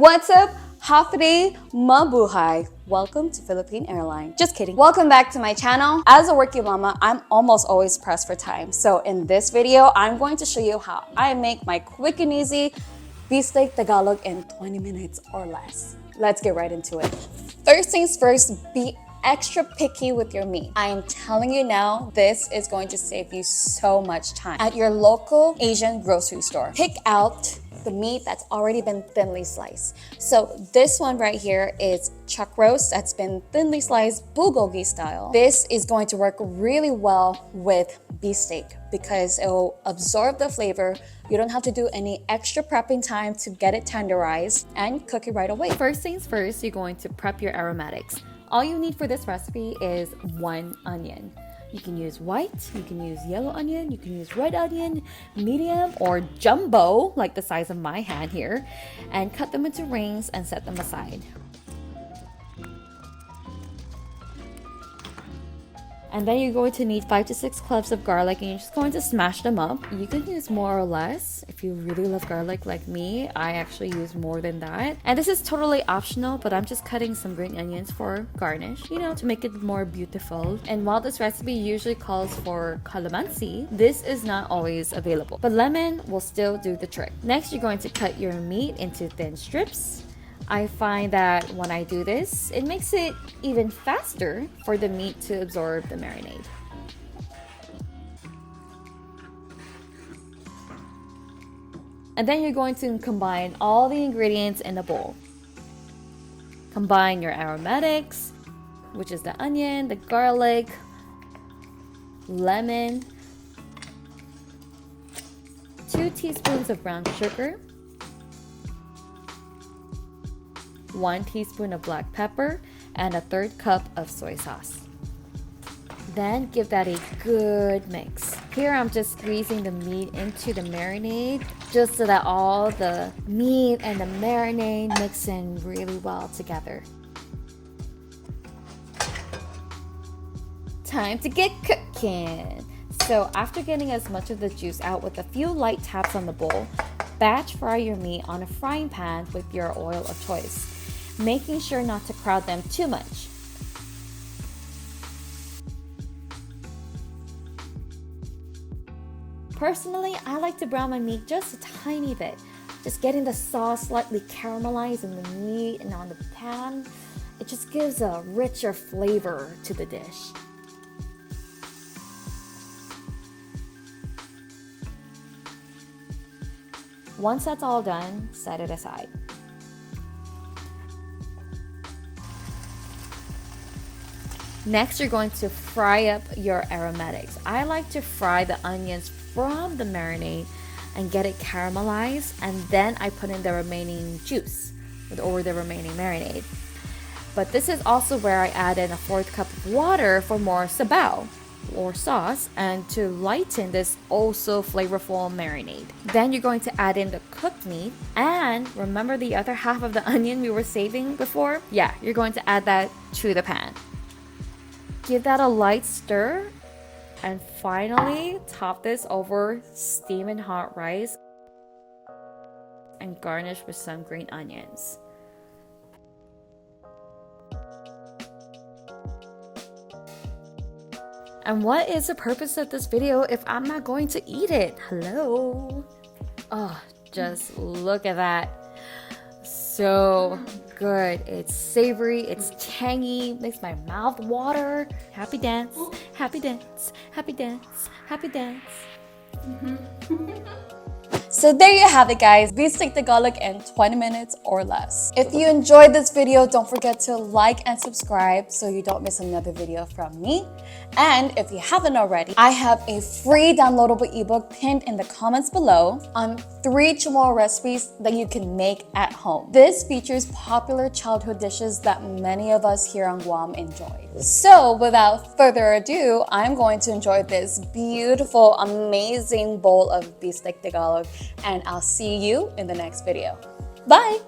What's up? Hafa Adai, mabuhay. Welcome to Philippine Airline. Just kidding. Welcome back to my channel. As a working mama, I'm almost always pressed for time. So in this video, I'm going to show you how I make my quick and easy Bistek Tagalog in 20 minutes or less. Let's get right into it. First things first, be extra picky with your meat. I am telling you now, this is going to save you so much time. At your local Asian grocery store, pick out the meat that's already been thinly sliced. So this one right here is chuck roast that's been thinly sliced bulgogi style. This is going to work really well with beef steak because it will absorb the flavor. You don't have to do any extra prepping time to get it tenderized and cook it right away. First things first, you're going to prep your aromatics. All you need for this recipe is 1 onion. You can use white, you can use yellow onion, you can use red onion, medium or jumbo, like the size of my hand here, and cut them into rings and set them aside. And then you're going to need 5 to 6 cloves of garlic and you're just going to smash them up. You can use more or less. If you really love garlic like me, I actually use more than that. And this is totally optional, but I'm just cutting some green onions for garnish, to make it more beautiful. And while this recipe usually calls for calamansi, this is not always available. But lemon will still do the trick. Next, you're going to cut your meat into thin strips. I find that when I do this, it makes it even faster for the meat to absorb the marinade. And then you're going to combine all the ingredients in a bowl. Combine your aromatics, which is the onion, the garlic, lemon, 2 teaspoons of brown sugar, 1 teaspoon of black pepper, and 1/3 cup of soy sauce. Then give that a good mix. Here I'm just squeezing the meat into the marinade just so that all the meat and the marinade mix in really well together. Time to get cooking. So after getting as much of the juice out with a few light taps on the bowl, batch fry your meat on a frying pan with your oil of choice, making sure not to crowd them too much. Personally, I like to brown my meat just a tiny bit. Just getting the sauce slightly caramelized in the meat and on the pan, it just gives a richer flavor to the dish. Once that's all done, set it aside. Next, you're going to fry up your aromatics. I like to fry the onions from the marinade and get it caramelized, and then I put in the remaining juice or the remaining marinade. But this is also where I add in 1/4 cup of water for more sabaw or sauce and to lighten this also flavorful marinade. Then you're going to add in the cooked meat, and remember the other half of the onion we were saving before? Yeah, you're going to add that to the pan. Give that a light stir, and finally top this over steaming hot rice and garnish with some green onions. And what is the purpose of this video if I'm not going to eat it? Hello? Oh, just look at that. So good. It's savory, it's tangy, makes my mouth water. Happy dance, happy dance, happy dance, happy dance. So there you have it, guys. Bistek Tagalog in 20 minutes or less. If you enjoyed this video, don't forget to like and subscribe so you don't miss another video from me. And if you haven't already, I have a free downloadable ebook pinned in the comments below on 3 chamorro recipes that you can make at home. This features popular childhood dishes that many of us here on Guam enjoy. So without further ado, I'm going to enjoy this beautiful, amazing bowl of Bistek Tagalog, and I'll see you in the next video. Bye!